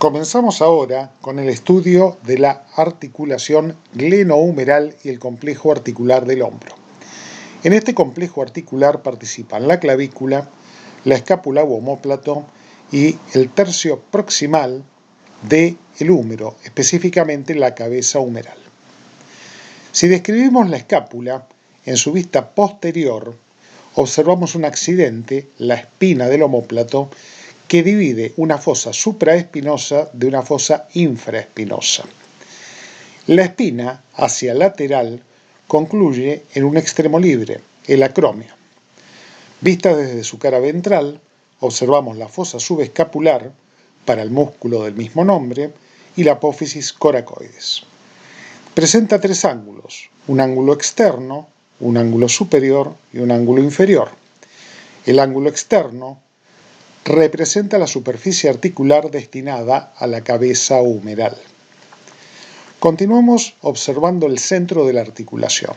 Comenzamos ahora con el estudio de la articulación glenohumeral y el complejo articular del hombro. En este complejo articular participan la clavícula, la escápula u omóplato y el tercio proximal del húmero, específicamente la cabeza humeral. Si describimos la escápula, en su vista posterior observamos un accidente, la espina del omóplato, que divide una fosa supraespinosa de una fosa infraespinosa. La espina, hacia lateral, concluye en un extremo libre, el acromio. Vista desde su cara ventral, observamos la fosa subescapular, para el músculo del mismo nombre, y la apófisis coracoides. Presenta tres ángulos, un ángulo externo, un ángulo superior y un ángulo inferior. El ángulo externo representa la superficie articular destinada a la cabeza humeral. Continuamos observando el centro de la articulación.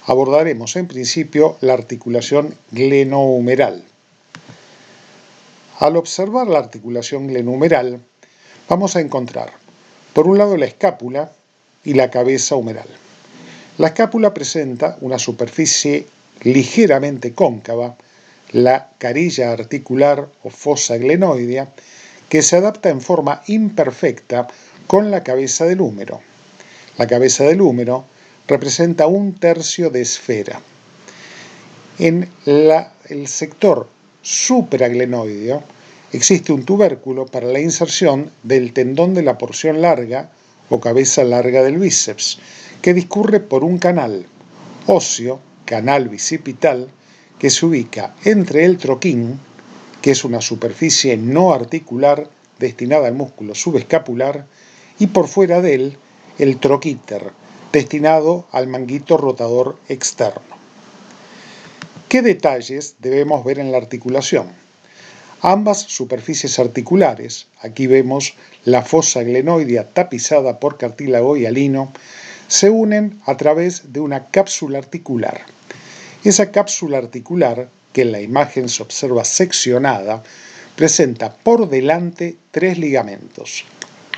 Abordaremos en principio la articulación glenohumeral. Al observar la articulación glenohumeral, vamos a encontrar, por un lado, la escápula y la cabeza humeral. La escápula presenta una superficie ligeramente cóncava, la carilla articular o fosa glenoidea, que se adapta en forma imperfecta con la cabeza del húmero. La cabeza del húmero representa un tercio de esfera. En el sector supraglenoideo existe un tubérculo para la inserción del tendón de la porción larga o cabeza larga del bíceps, que discurre por un canal óseo, canal bicipital, que se ubica entre el troquín, que es una superficie no articular destinada al músculo subescapular, y por fuera de él, el troquíter, destinado al manguito rotador externo. ¿Qué detalles debemos ver en la articulación? Ambas superficies articulares, aquí vemos la fosa glenoidea tapizada por cartílago hialino, se unen a través de una cápsula articular. Esa cápsula articular, que en la imagen se observa seccionada, presenta por delante tres ligamentos.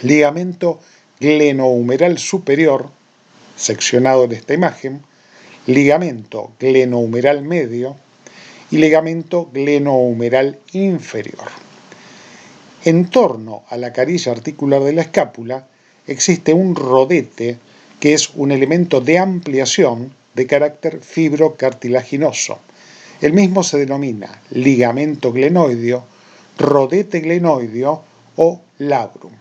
Ligamento glenohumeral superior, seccionado en esta imagen, ligamento glenohumeral medio y ligamento glenohumeral inferior. En torno a la carilla articular de la escápula existe un rodete, que es un elemento de ampliación de carácter fibrocartilaginoso. El mismo se denomina ligamento glenoideo, rodete glenoideo o labrum.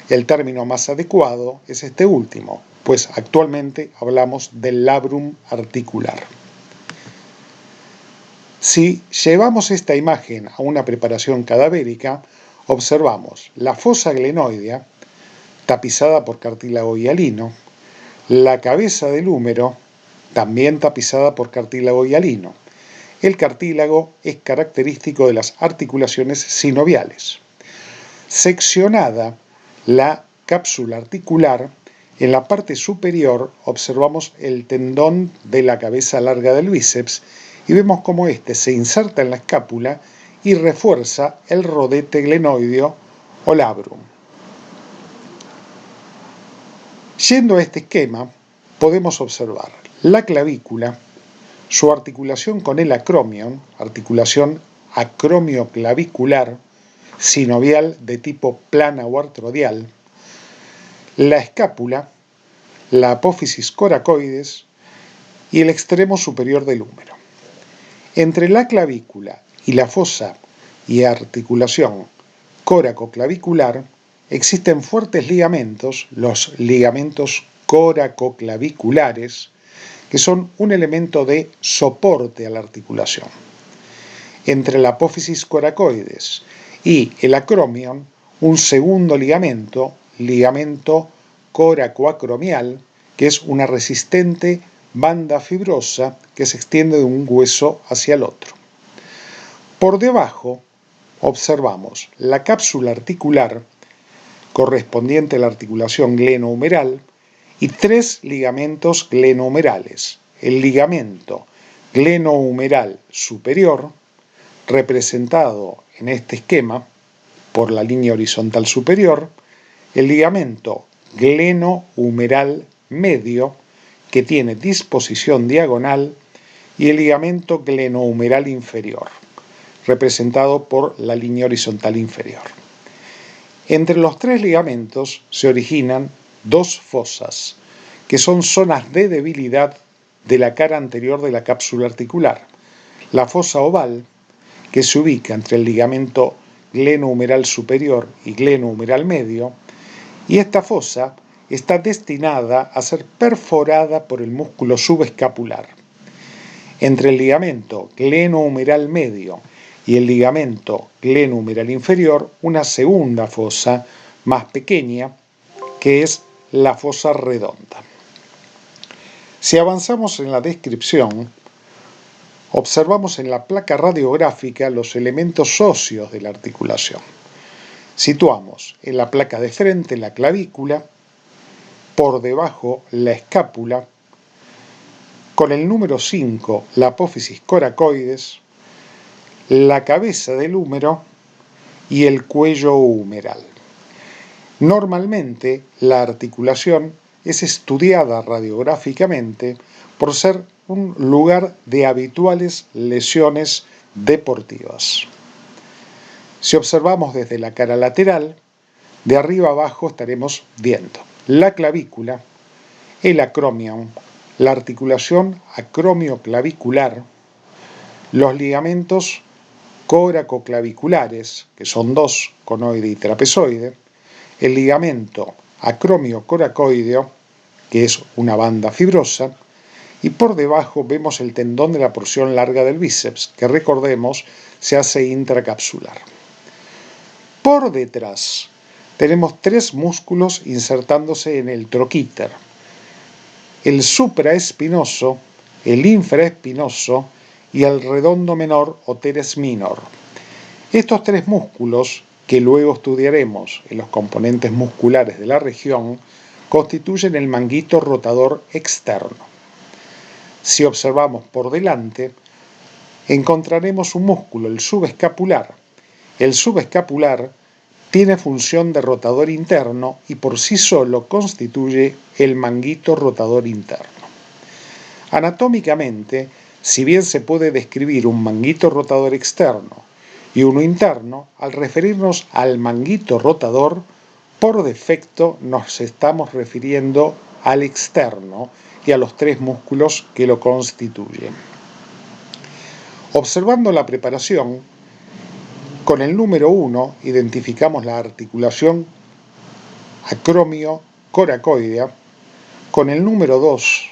El término más adecuado es este último, pues actualmente hablamos del labrum articular. Si llevamos esta imagen a una preparación cadavérica, observamos la fosa glenoidea, tapizada por cartílago hialino, la cabeza del húmero, también tapizada por cartílago hialino. El cartílago es característico de las articulaciones sinoviales. Seccionada la cápsula articular, en la parte superior observamos el tendón de la cabeza larga del bíceps y vemos cómo éste se inserta en la escápula y refuerza el rodete glenoideo o labrum. Yendo a este esquema, podemos observar la clavícula, su articulación con el acromion, articulación acromioclavicular, sinovial de tipo plana o artrodial, la escápula, la apófisis coracoides y el extremo superior del húmero. Entre la clavícula y la fosa y articulación coracoclavicular existen fuertes ligamentos, los ligamentos coracoclaviculares, que son un elemento de soporte a la articulación. Entre la apófisis coracoides y el acromion, un segundo ligamento, ligamento coracoacromial, que es una resistente banda fibrosa que se extiende de un hueso hacia el otro. Por debajo observamos la cápsula articular correspondiente a la articulación glenohumeral y tres ligamentos glenohumerales. El ligamento glenohumeral superior, representado en este esquema por la línea horizontal superior, el ligamento glenohumeral medio, que tiene disposición diagonal, y el ligamento glenohumeral inferior, representado por la línea horizontal inferior. Entre los tres ligamentos se originan dos fosas, que son zonas de debilidad de la cara anterior de la cápsula articular. La fosa oval, que se ubica entre el ligamento glenohumeral superior y glenohumeral medio, y esta fosa está destinada a ser perforada por el músculo subescapular. Entre el ligamento glenohumeral medio y el ligamento glenohumeral inferior, una segunda fosa más pequeña, que es la fosa redonda. Si avanzamos en la descripción, observamos en la placa radiográfica los elementos óseos de la articulación. Situamos en la placa de frente la clavícula, por debajo la escápula, con el número 5 la apófisis coracoides, la cabeza del húmero y el cuello humeral. Normalmente la articulación es estudiada radiográficamente por ser un lugar de habituales lesiones deportivas. Si observamos desde la cara lateral, de arriba abajo estaremos viendo la clavícula, el acromion, la articulación acromioclavicular, los ligamentos coracoclaviculares, que son dos, conoide y trapezoide, el ligamento acromiocoracoideo, que es una banda fibrosa, y por debajo vemos el tendón de la porción larga del bíceps, que recordemos se hace intracapsular. Por detrás tenemos tres músculos insertándose en el troquíter: el supraespinoso, el infraespinoso y el redondo menor o teres minor. Estos tres músculos, que luego estudiaremos en los componentes musculares de la región, constituyen el manguito rotador externo. Si observamos por delante, encontraremos un músculo, el subescapular. El subescapular tiene función de rotador interno y por sí solo constituye el manguito rotador interno. Anatómicamente, si bien se puede describir un manguito rotador externo y uno interno, al referirnos al manguito rotador, por defecto nos estamos refiriendo al externo y a los tres músculos que lo constituyen. Observando la preparación, con el número 1 identificamos la articulación acromio-coracoidea, con el número 2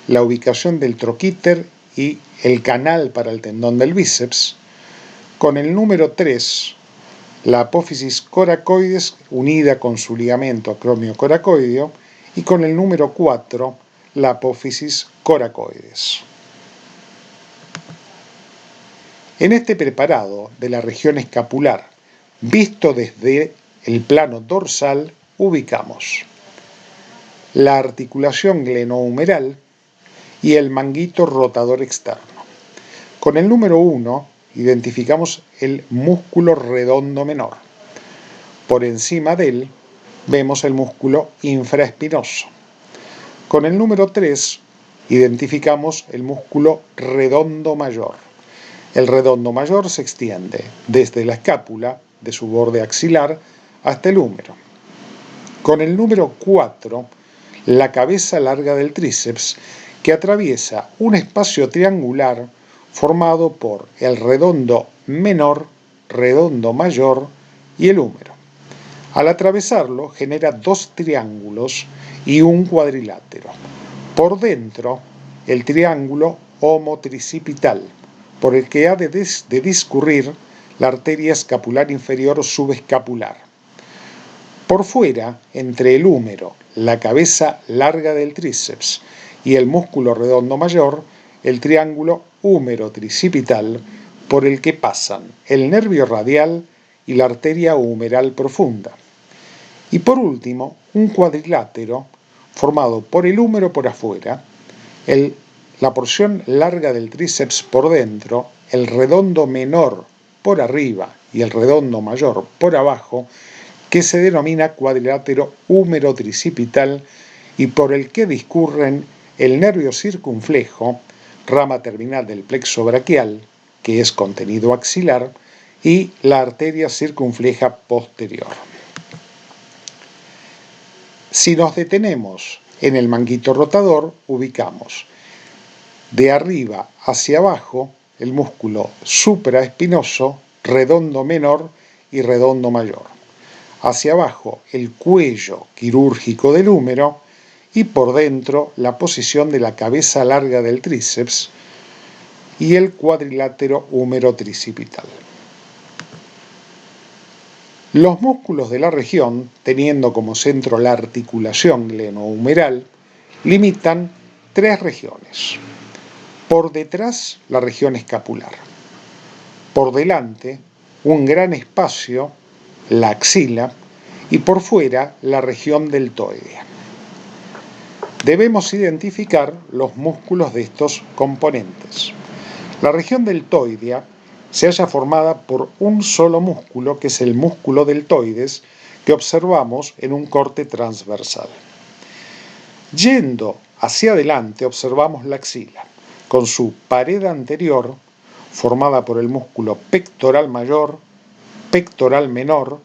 la ubicación del troquíter y el canal para el tendón del bíceps, con el número 3 la apófisis coracoides unida con su ligamento acromio-coracoideo y con el número 4 la apófisis coracoides. En este preparado de la región escapular, visto desde el plano dorsal, ubicamos la articulación glenohumeral y el manguito rotador externo. Con el número 1 identificamos el músculo redondo menor. Por encima de él vemos el músculo infraespinoso. Con el número 3 identificamos el músculo redondo mayor. El redondo mayor se extiende desde la escápula, de su borde axilar, hasta el húmero. Con el número 4, la cabeza larga del tríceps, que atraviesa un espacio triangular formado por el redondo menor, redondo mayor y el húmero. Al atravesarlo genera dos triángulos y un cuadrilátero. Por dentro, el triángulo homotricipital, por el que ha de discurrir la arteria escapular inferior subescapular. Por fuera, entre el húmero, la cabeza larga del tríceps y el músculo redondo mayor, el triángulo húmero-tricipital, por el que pasan el nervio radial y la arteria humeral profunda. Y por último, un cuadrilátero formado por el húmero por afuera, la porción larga del tríceps por dentro, el redondo menor por arriba y el redondo mayor por abajo, que se denomina cuadrilátero húmero-tricipital y por el que discurren el nervio circunflejo, rama terminal del plexo braquial, que es contenido axilar, y la arteria circunfleja posterior. Si nos detenemos en el manguito rotador, ubicamos de arriba hacia abajo el músculo supraespinoso, redondo menor y redondo mayor. Hacia abajo el cuello quirúrgico del húmero y por dentro la posición de la cabeza larga del tríceps y el cuadrilátero húmero-tricipital. Los músculos de la región, teniendo como centro la articulación glenohumeral, limitan tres regiones. Por detrás, la región escapular. Por delante, un gran espacio, la axila, y por fuera, la región deltoidea. Debemos identificar los músculos de estos componentes. La región deltoidea se halla formada por un solo músculo, que es el músculo deltoides, que observamos en un corte transversal. Yendo hacia adelante observamos la axila, con su pared anterior formada por el músculo pectoral mayor, pectoral menor,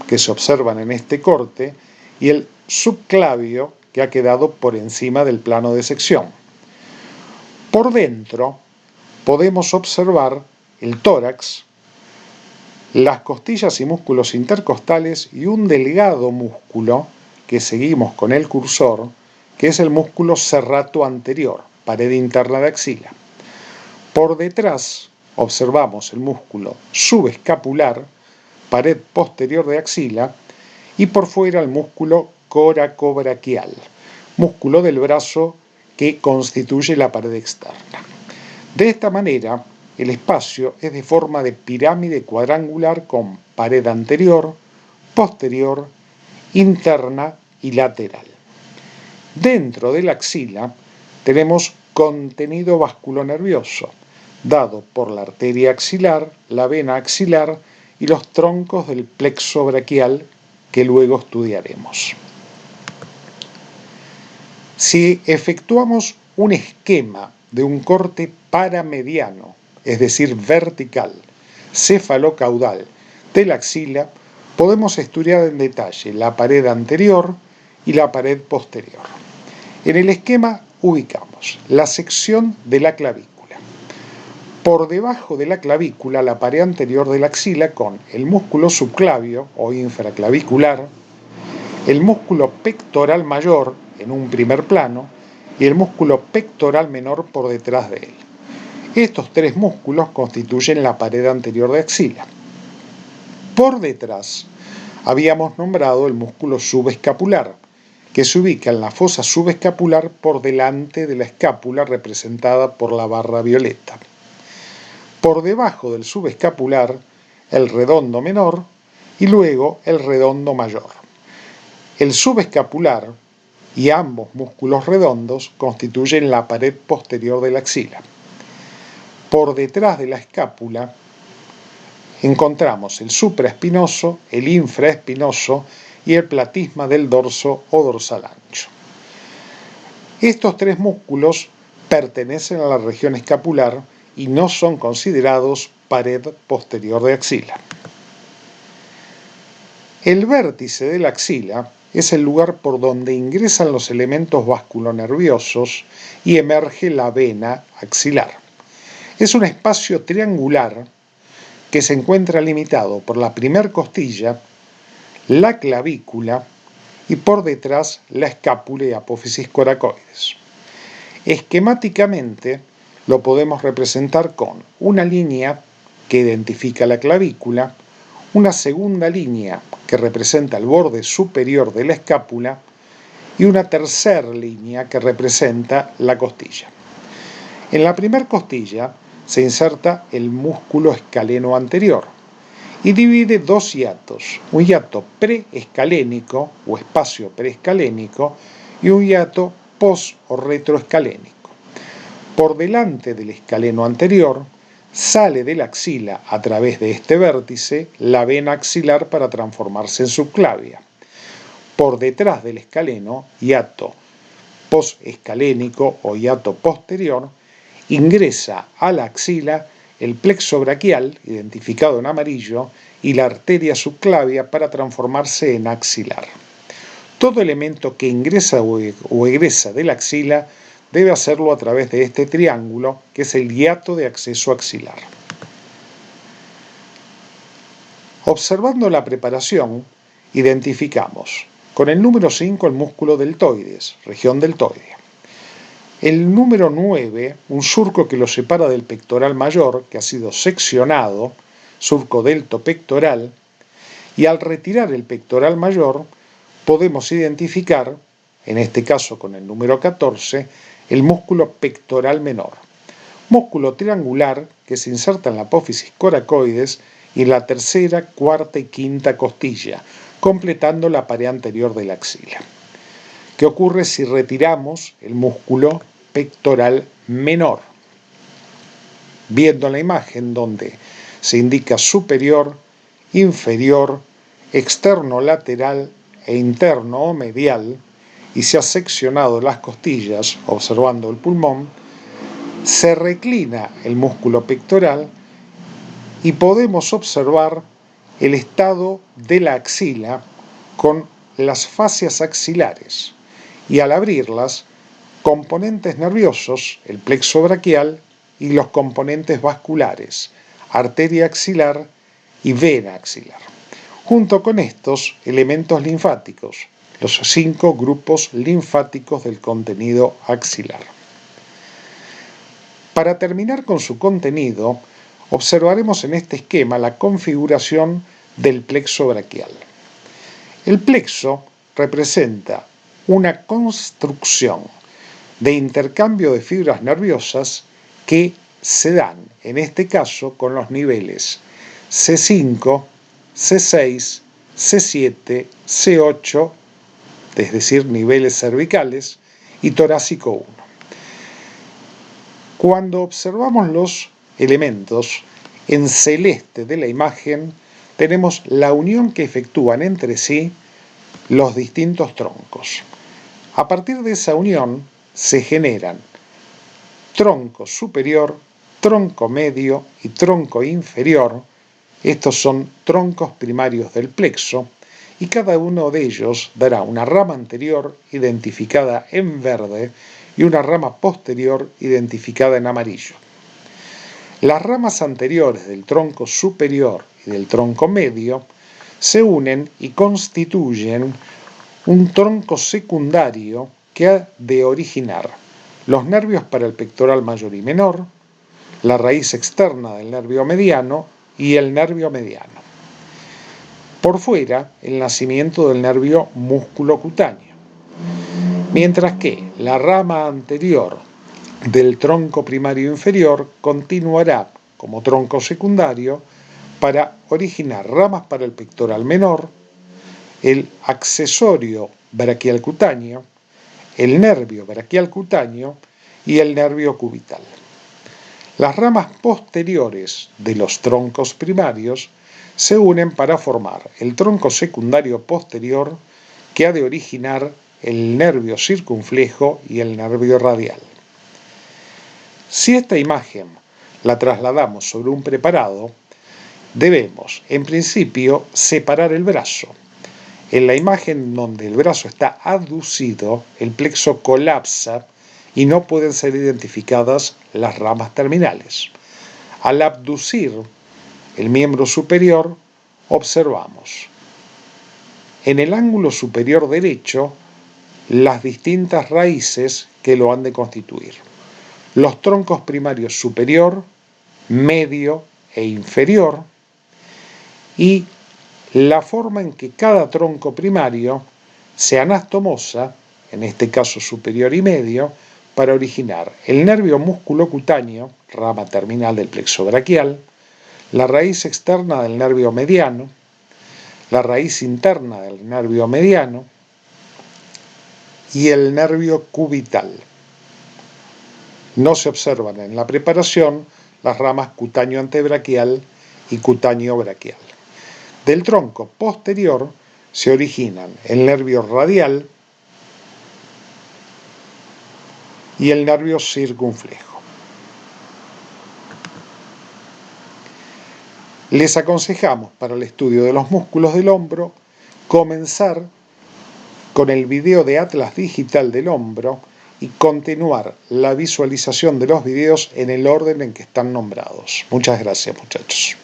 que se observan en este corte, y el subclavio, que ha quedado por encima del plano de sección. Por dentro podemos observar el tórax, las costillas y músculos intercostales y un delgado músculo que seguimos con el cursor, que es el músculo serrato anterior, pared interna de axila. Por detrás observamos el músculo subescapular, pared posterior de axila, y por fuera el músculo coracobraquial, músculo del brazo que constituye la pared externa. De esta manera, el espacio es de forma de pirámide cuadrangular con pared anterior, posterior, interna y lateral. Dentro de la axila tenemos contenido vasculonervioso, dado por la arteria axilar, la vena axilar y los troncos del plexo braquial que luego estudiaremos. Si efectuamos un esquema de un corte paramediano, es decir, vertical, cefalocaudal de la axila, podemos estudiar en detalle la pared anterior y la pared posterior. En el esquema ubicamos la sección de la clavícula. Por debajo de la clavícula, la pared anterior de la axila con el músculo subclavio o infraclavicular, el músculo pectoral mayor en un primer plano y el músculo pectoral menor por detrás de él. Estos tres músculos constituyen la pared anterior de axila. Por detrás habíamos nombrado el músculo subescapular, que se ubica en la fosa subescapular por delante de la escápula representada por la barra violeta. Por debajo del subescapular, el redondo menor y luego el redondo mayor. El subescapular y ambos músculos redondos constituyen la pared posterior de la axila. Por detrás de la escápula encontramos el supraespinoso, el infraespinoso y el platisma del dorso o dorsal ancho. Estos tres músculos pertenecen a la región escapular y no son considerados pared posterior de axila. El vértice de la axila es el lugar por donde ingresan los elementos vasculonerviosos y emerge la vena axilar. Es un espacio triangular que se encuentra limitado por la primer costilla, la clavícula y por detrás la escápula y apófisis coracoides. Esquemáticamente lo podemos representar con una línea que identifica la clavícula, una segunda línea que representa el borde superior de la escápula y una tercera línea que representa la costilla. En la primera costilla se inserta el músculo escaleno anterior y divide dos hiatos, un hiato preescalénico o espacio preescalénico y un hiato pos o retroescalénico. Por delante del escaleno anterior Sale de la axila a través de este vértice la vena axilar para transformarse en subclavia. Por detrás del escaleno, hiato posescalénico o hiato posterior, ingresa a la axila el plexo braquial, identificado en amarillo, y la arteria subclavia para transformarse en axilar. Todo elemento que ingresa o egresa de la axila debe hacerlo a través de este triángulo, que es el hiato de acceso axilar. Observando la preparación, identificamos con el número 5 el músculo deltoides, región deltoidea. El número 9, un surco que lo separa del pectoral mayor, que ha sido seccionado, surco deltopectoral, y al retirar el pectoral mayor podemos identificar, en este caso con el número 14, el músculo pectoral menor, músculo triangular que se inserta en la apófisis coracoides y en la tercera, cuarta y quinta costilla, completando la pared anterior de la axila. ¿Qué ocurre si retiramos el músculo pectoral menor? Viendo la imagen donde se indica superior, inferior, externo lateral e interno o medial, y se ha seccionado las costillas, observando el pulmón, se reclina el músculo pectoral y podemos observar el estado de la axila con las fascias axilares y, al abrirlas, componentes nerviosos, el plexo braquial, y los componentes vasculares, arteria axilar y vena axilar. Junto con estos, elementos linfáticos, los 5 grupos linfáticos del contenido axilar. Para terminar con su contenido, observaremos en este esquema la configuración del plexo braquial. El plexo representa una construcción de intercambio de fibras nerviosas que se dan, en este caso, con los niveles C5, C6, C7, C8, es decir, niveles cervicales, y torácico 1. Cuando observamos los elementos en celeste de la imagen, tenemos la unión que efectúan entre sí los distintos troncos. A partir de esa unión se generan tronco superior, tronco medio y tronco inferior. Estos son troncos primarios del plexo, y cada uno de ellos dará una rama anterior identificada en verde y una rama posterior identificada en amarillo. Las ramas anteriores del tronco superior y del tronco medio se unen y constituyen un tronco secundario que ha de originar los nervios para el pectoral mayor y menor, la raíz externa del nervio mediano y el nervio mediano. Por fuera, el nacimiento del nervio musculocutáneo, mientras que la rama anterior del tronco primario inferior continuará como tronco secundario para originar ramas para el pectoral menor, el accesorio braquial cutáneo, el nervio braquial cutáneo y el nervio cubital. Las ramas posteriores de los troncos primarios se unen para formar el tronco secundario posterior, que ha de originar el nervio circunflejo y el nervio radial. Si esta imagen la trasladamos sobre un preparado, debemos, en principio, separar el brazo. En la imagen donde el brazo está aducido, el plexo colapsa y no pueden ser identificadas las ramas terminales. Al abducir el miembro superior, observamos en el ángulo superior derecho las distintas raíces que lo han de constituir. Los troncos primarios superior, medio e inferior, y la forma en que cada tronco primario se anastomosa, en este caso superior y medio, para originar el nervio musculocutáneo, rama terminal del plexo braquial, la raíz externa del nervio mediano, la raíz interna del nervio mediano y el nervio cubital. No se observan en la preparación las ramas cutáneo antebraquial y cutáneo braquial. Del tronco posterior se originan el nervio radial y el nervio circunflejo. Les aconsejamos para el estudio de los músculos del hombro comenzar con el video de Atlas Digital del Hombro y continuar la visualización de los videos en el orden en que están nombrados. Muchas gracias, muchachos.